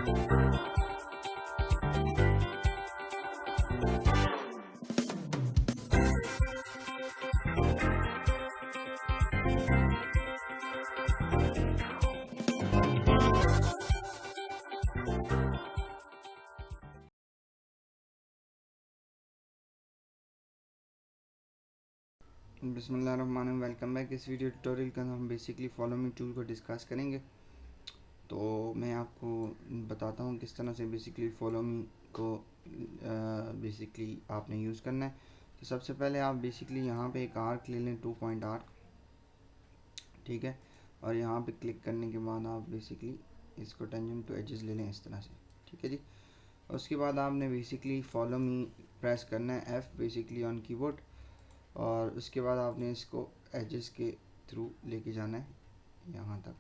बिस्मिल्लाहिर्रहमानिर्रहीम। Welcome back. इस video tutorial का हम बेसिकली फॉलो मी टूल को डिस्कस करेंगे। तो मैं आपको बताता हूँ किस तरह से बेसिकली फॉलो मी को बेसिकली आपने यूज़ करना है। तो सबसे पहले आप बेसिकली यहाँ पे एक आर्क ले लें, 2 पॉइंट आर्क, ठीक है। और यहाँ पे क्लिक करने के बाद आप बेसिकली इसको टेंजेंट टू एजेस ले लें इस तरह से, ठीक है जी। उसके बाद आपने बेसिकली फॉलो मी प्रेस करना है F बेसिकली ऑन कीबोर्ड, और उसके बाद आपने इसको एजेस के थ्रू लेके जाना है यहाँ तक।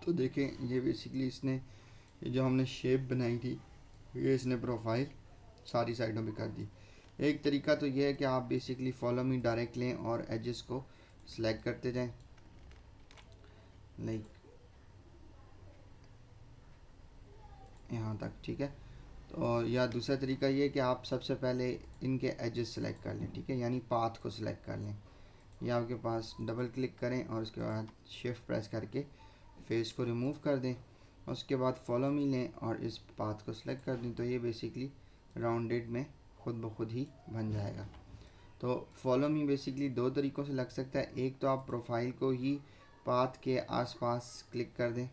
तो देखें ये बेसिकली इसने ये जो हमने शेप बनाई थी ये इसने प्रोफाइल सारी साइडों पे कर दी। एक तरीका तो ये है कि आप बेसिकली फॉलो मी डायरेक्ट लें और एजेस को सिलेक्ट करते जाएं, लाइक यहाँ तक, ठीक है। और या दूसरा तरीका ये है कि आप सबसे पहले इनके एजेस सेलेक्ट कर लें, ठीक है, यानी पाथ को सिलेक्ट कर लें। ये आपके पास डबल क्लिक करें और उसके बाद शिफ्ट प्रेस करके फेस को रिमूव कर दें। उसके बाद फॉलो मी लें और इस पाथ को सिलेक्ट कर दें। तो ये बेसिकली राउंडेड में खुद ब खुद ही बन जाएगा। तो फॉलो मी बेसिकली दो तरीक़ों से लग सकता है। एक तो आप प्रोफाइल को ही पाथ के आसपास क्लिक कर दें,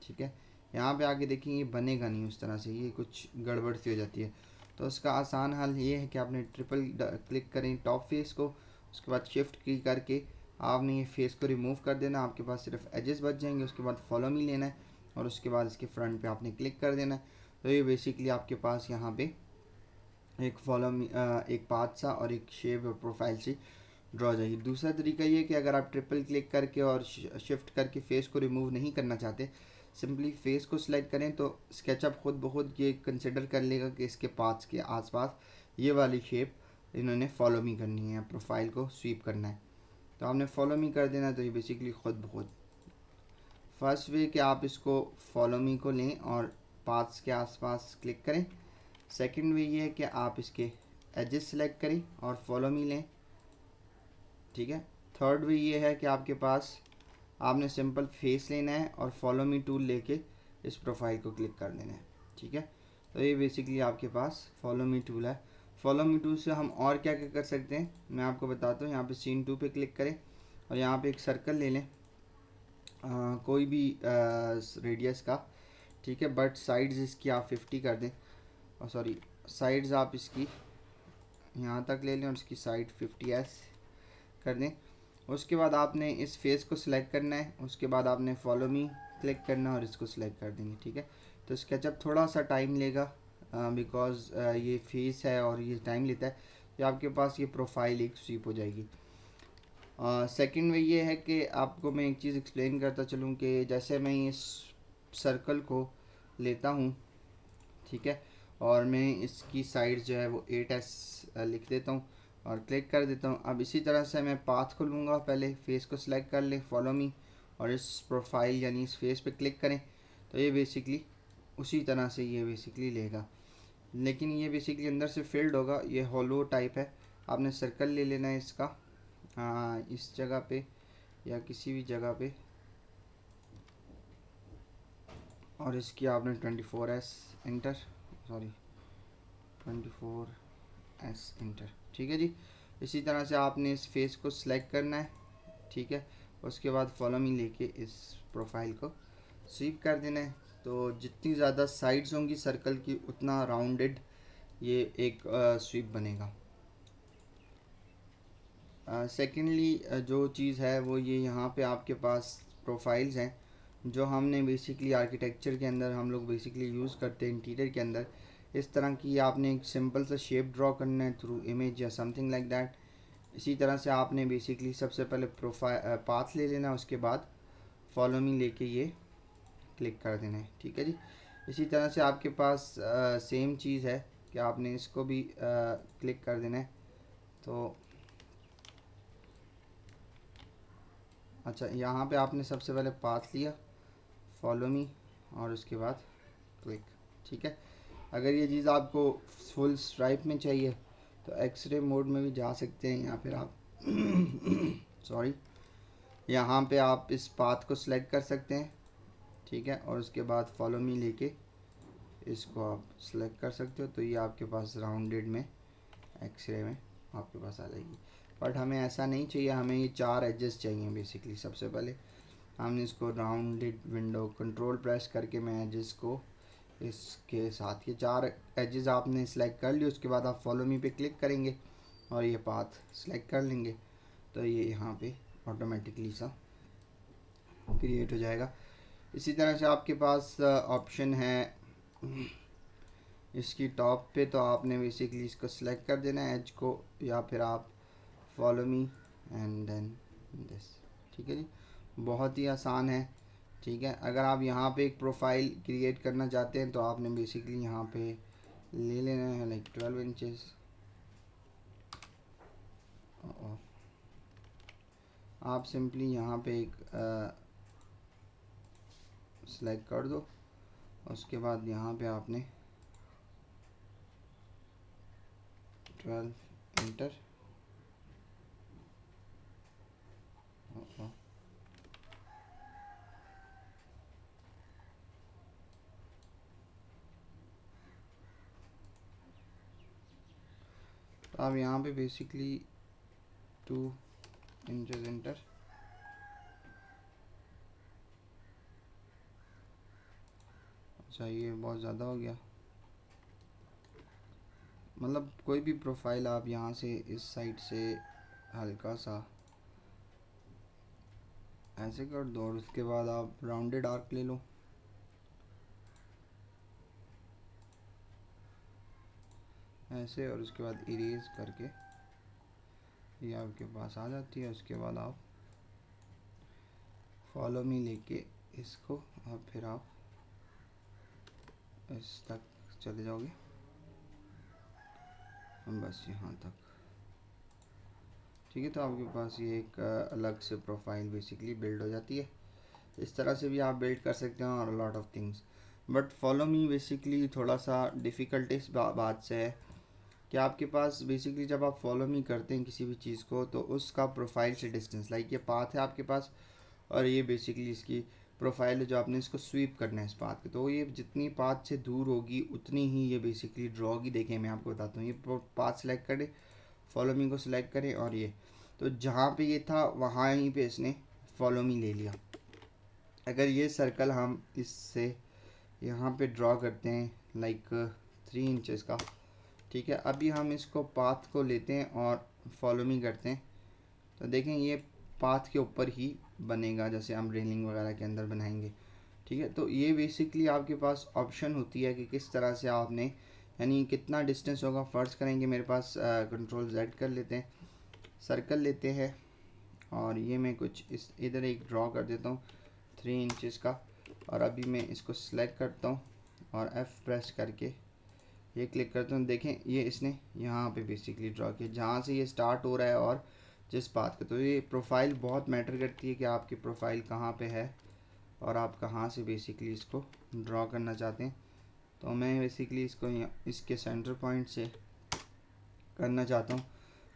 ठीक है। यहाँ पे आके देखें ये बनेगा नहीं उस तरह से, ये कुछ गड़बड़ सी हो जाती है। तो उसका आसान हल ये है कि आपने ट्रिपल क्लिक करें टॉप फेस को, उसके बाद शिफ्ट की करके आपने ये फेस को रिमूव कर देना। आपके पास सिर्फ एजेस बच जाएंगे। उसके बाद फॉलो मी लेना है और उसके बाद इसके फ्रंट पे आपने क्लिक कर देना है। तो ये बेसिकली आपके पास यहाँ पे एक फॉलो मी एक पाथ सा और एक शेप और प्रोफाइल सी ड्रॉ हो जाएगी। दूसरा तरीका ये कि अगर आप ट्रिपल क्लिक करके और शिफ्ट करके फेस को रिमूव नहीं करना चाहते, सिंपली फेस को सिलेक्ट करें तो स्केचअप खुद ब खुद ये कंसिडर कर लेगा कि इसके पाथ्स के आसपास ये वाली शेप इन्होंने फॉलो मी करनी है, प्रोफाइल को स्वीप करना है। तो आपने फॉलो मी कर देना। तो ये बेसिकली खुद ब खुद फर्स्ट वे कि आप इसको फॉलो मी को लें और पाथ्स के आसपास क्लिक करें। सेकंड वे ये है कि आप इसके एजेस सेलेक्ट करें और फॉलो मी लें, ठीक है। थर्ड वे ये है कि आपके पास आपने सिंपल फेस लेना है और फॉलो मी टूल लेके इस प्रोफाइल को क्लिक कर देना है, ठीक है। तो ये बेसिकली आपके पास फॉलो मी टूल है। फॉलो मी टूल से हम और क्या क्या कर सकते हैं मैं आपको बताता हूँ। यहाँ पे सीन 2 पे क्लिक करें और यहाँ पे एक सर्कल ले लें, कोई भी रेडियस का, ठीक है, बट साइड्स इसकी आप 50 कर दें, और सॉरी साइड्स आप इसकी यहाँ तक ले लें और इसकी साइड 50s कर दें। उसके बाद आपने इस फेस को सिलेक्ट करना है। उसके बाद आपने फॉलो मी क्लिक करना है और इसको सिलेक्ट कर देंगे, ठीक है। तो स्केचअप थोड़ा सा टाइम लेगा बिकॉज ये फेस है और ये टाइम लेता है। तो आपके पास ये प्रोफाइल एक स्वीप हो जाएगी। सेकंड वे ये है कि आपको मैं एक चीज़ एक्सप्लेन करता चलूँ कि जैसे मैं इस सर्कल को लेता हूँ, ठीक है, और मैं इसकी साइड जो है वो 8s लिख देता हूँ और क्लिक कर देता हूँ। अब इसी तरह से मैं पाथ को लूँगा, पहले फेस को सिलेक्ट कर लें, फॉलो मी, और इस प्रोफाइल यानी इस फेस पे क्लिक करें। तो ये बेसिकली उसी तरह से ये बेसिकली लेगा, लेकिन ये बेसिकली अंदर से फिल्ड होगा, ये हॉलो टाइप है। आपने सर्कल ले लेना है इसका इस जगह पे या किसी भी जगह पे, और इसकी आपने 24s inter, sorry 24s inter, ठीक है जी। इसी तरह से आपने इस फेस को सिलेक्ट करना है, ठीक है। उसके बाद फॉलो मी लेके इस प्रोफाइल को स्वीप कर देना है। तो जितनी ज़्यादा साइड्स होंगी सर्कल की उतना राउंडेड ये एक स्वीप बनेगा। सेकेंडली जो चीज़ है वो ये यहाँ पे आपके पास प्रोफाइल्स हैं जो हमने बेसिकली आर्किटेक्चर के अंदर हम लोग बेसिकली यूज़ करते हैं इंटीरियर के अंदर। इस तरह की आपने एक सिंपल सा शेप ड्रॉ करना है थ्रू इमेज या समथिंग लाइक दैट। इसी तरह से आपने बेसिकली सबसे पहले प्रोफाइल पाथ ले लेना, उसके बाद फॉलो मी लेके ये क्लिक कर देना है, ठीक है जी। इसी तरह से आपके पास सेम चीज़ है कि आपने इसको भी क्लिक कर देना है। तो अच्छा, यहाँ पे आपने सबसे पहले पाथ लिया, फॉलो मी, और उसके बाद क्लिक। ठीक है, अगर ये चीज़ आपको फुल स्ट्राइप में चाहिए तो एक्सरे मोड में भी जा सकते हैं, या फिर आप सॉरी, यहाँ पे आप इस पाथ को सिलेक्ट कर सकते हैं। ठीक है, और उसके बाद फॉलो मी लेके इसको आप सिलेक्ट कर सकते हो, तो ये आपके पास राउंडेड में एक्सरे में आपके पास आ जाएगी। बट हमें ऐसा नहीं चाहिए, हमें ये 4 एजेस चाहिए बेसिकली। सबसे पहले हमने इसको राउंडेड विंडो कंट्रोल प्रेस करके मैं एजेस को इसके साथ, ये 4 एजेस आपने सेलेक्ट कर लिए, उसके बाद आप फॉलो मी पे क्लिक करेंगे और ये पाथ सेलेक्ट कर लेंगे, तो ये यहाँ पे ऑटोमेटिकली सा क्रिएट हो जाएगा। इसी तरह से आपके पास ऑप्शन है इसकी टॉप पे, तो आपने बेसिकली इसको सिलेक्ट कर देना है एज को, या फिर आप follow me and then this. ठीक है जी, बहुत ही आसान है। ठीक है, अगर आप यहाँ पे एक प्रोफाइल क्रिएट करना चाहते हैं तो आपने बेसिकली यहाँ पे ले लेना है लाइक 12 इंचेस। आप सिंपली यहाँ पे एक सेलेक्ट कर दो, उसके बाद यहाँ पे आपने 12 इंटर, तो आप यहाँ पे बेसिकली 2 इंचेस इंटर। अच्छा, ये बहुत ज़्यादा हो गया। मतलब कोई भी प्रोफाइल आप यहाँ से इस साइड से हल्का सा ऐसे कर दो, और उसके बाद आप राउंडेड आर्क ले लो, ऐसे, और उसके बाद इरेज करके ये आपके पास आ जाती है। उसके बाद आप फॉलो मी लेके इसको, और फिर आप इस तक चले जाओगे, बस यहाँ तक। ठीक है, तो आपके पास ये एक अलग से प्रोफाइल बेसिकली बिल्ड हो जाती है। इस तरह से भी आप बिल्ड कर सकते हैं और lot of things. But follow me basically थोड़ा सा डिफ़िकल्ट इस बात से है कि आपके पास बेसिकली जब आप फॉलो मी करते हैं किसी भी चीज़ को, तो उसका प्रोफाइल से डिस्टेंस, लाइक ये पाथ है आपके पास और ये बेसिकली इसकी प्रोफाइल है जो आपने इसको स्वीप करना है इस पाथ पे, तो ये जितनी पाथ से दूर होगी उतनी ही ये बेसिकली ड्रॉ होगी। देखें, मैं आपको बताता हूँ, ये पाथ सेलेक्ट करें, फॉलो मी को सिलेक्ट करें, और ये तो जहाँ पे ये था वहाँ ही पे इसने फॉलो मी ले लिया। अगर ये सर्कल हम इससे यहाँ पे ड्रॉ करते हैं लाइक 3 इंचेस का, ठीक है, अभी हम इसको पाथ को लेते हैं और फॉलो मी करते हैं, तो देखें ये पाथ के ऊपर ही बनेगा जैसे हम रेलिंग वगैरह के अंदर बनाएंगे। ठीक है, तो ये बेसिकली आपके पास ऑप्शन होती है कि किस तरह से आपने, यानी कितना डिस्टेंस होगा। फ़र्ज़ करेंगे मेरे पास कंट्रोल Z कर लेते हैं, सर्कल लेते हैं, और ये मैं कुछ इस इधर एक ड्रॉ कर देता हूँ 3 इंचेस का, और अभी मैं इसको सिलेक्ट करता हूँ और F प्रेस करके ये क्लिक करता हूँ। देखें ये इसने यहाँ पे बेसिकली ड्रॉ किया जहाँ से ये स्टार्ट हो रहा है और जिस बात का, तो ये प्रोफाइल बहुत मैटर करती है कि आपकी प्रोफाइल कहाँ पे है और आप कहाँ से बेसिकली इसको ड्रॉ करना चाहते हैं। तो मैं बेसिकली इसको इसके सेंटर पॉइंट से करना चाहता हूँ,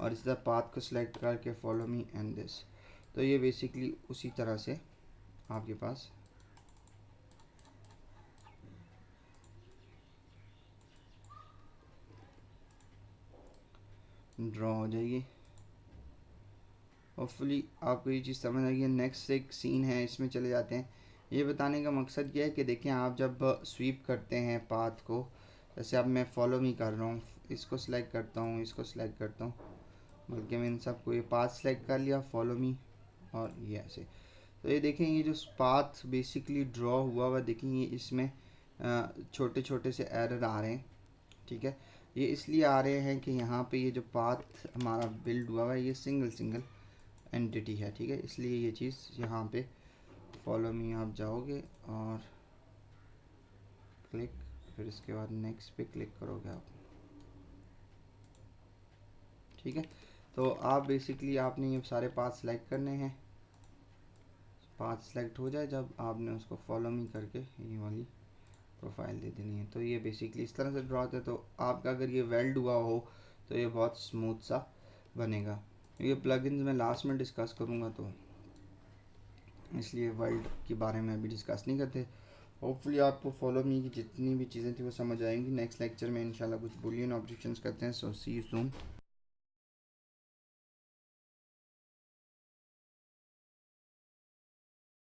और इस तरह पाथ को सिलेक्ट करके फॉलो मी एंड दिस, तो ये बेसिकली उसी तरह से आपके पास ड्रॉ हो जाएगी। होपफुली आपको ये चीज़ समझ आएगी। नेक्स्ट एक सीन है, इसमें चले जाते हैं। ये बताने का मकसद ये है कि देखें, आप जब स्वीप करते हैं पाथ को, जैसे अब मैं फॉलो मी कर रहा हूँ, इसको सिलेक्ट करता हूँ, इसको सिलेक्ट करता हूँ, बल्कि मैंने सबको ये पाथ सेलेक्ट कर लिया, फॉलो मी, और ये ऐसे। तो ये देखें, ये जो पाथ बेसिकली ड्रॉ हुआ हुआ, देखें ये इसमें छोटे छोटे से एरर आ रहे हैं। ठीक है, ये इसलिए आ रहे हैं कि यहाँ पे ये जो पाथ हमारा बिल्ड हुआ हुआ है ये सिंगल सिंगल एंटिटी है। ठीक है, इसलिए ये चीज़ यहाँ पे फॉलो मी आप जाओगे और क्लिक, फिर इसके बाद नेक्स्ट पे क्लिक करोगे आप। ठीक है, तो आप बेसिकली आपने ये सारे पाथ सेलेक्ट करने हैं, पाथ सेलेक्ट हो जाए जब आपने उसको फॉलो मी करके ये वाली प्रोफाइल दे देनी है। तो ये बेसिकली इस तरह से ड्रॉ होता है। तो आपका अगर ये वेल्ड हुआ हो तो ये बहुत स्मूथ सा बनेगा। ये प्लगइन्स मैं लास्ट में डिस्कस करूँगा, तो इसलिए वर्ल्ड के बारे में अभी डिस्कस नहीं करते। होपफुली आपको फॉलो मी की जितनी भी चीज़ें थी वो समझ आएंगी। नेक्स्ट लेक्चर में इंशाल्लाह कुछ बुलियन ऑब्जेक्शंस करते हैं। सो सी यू सून।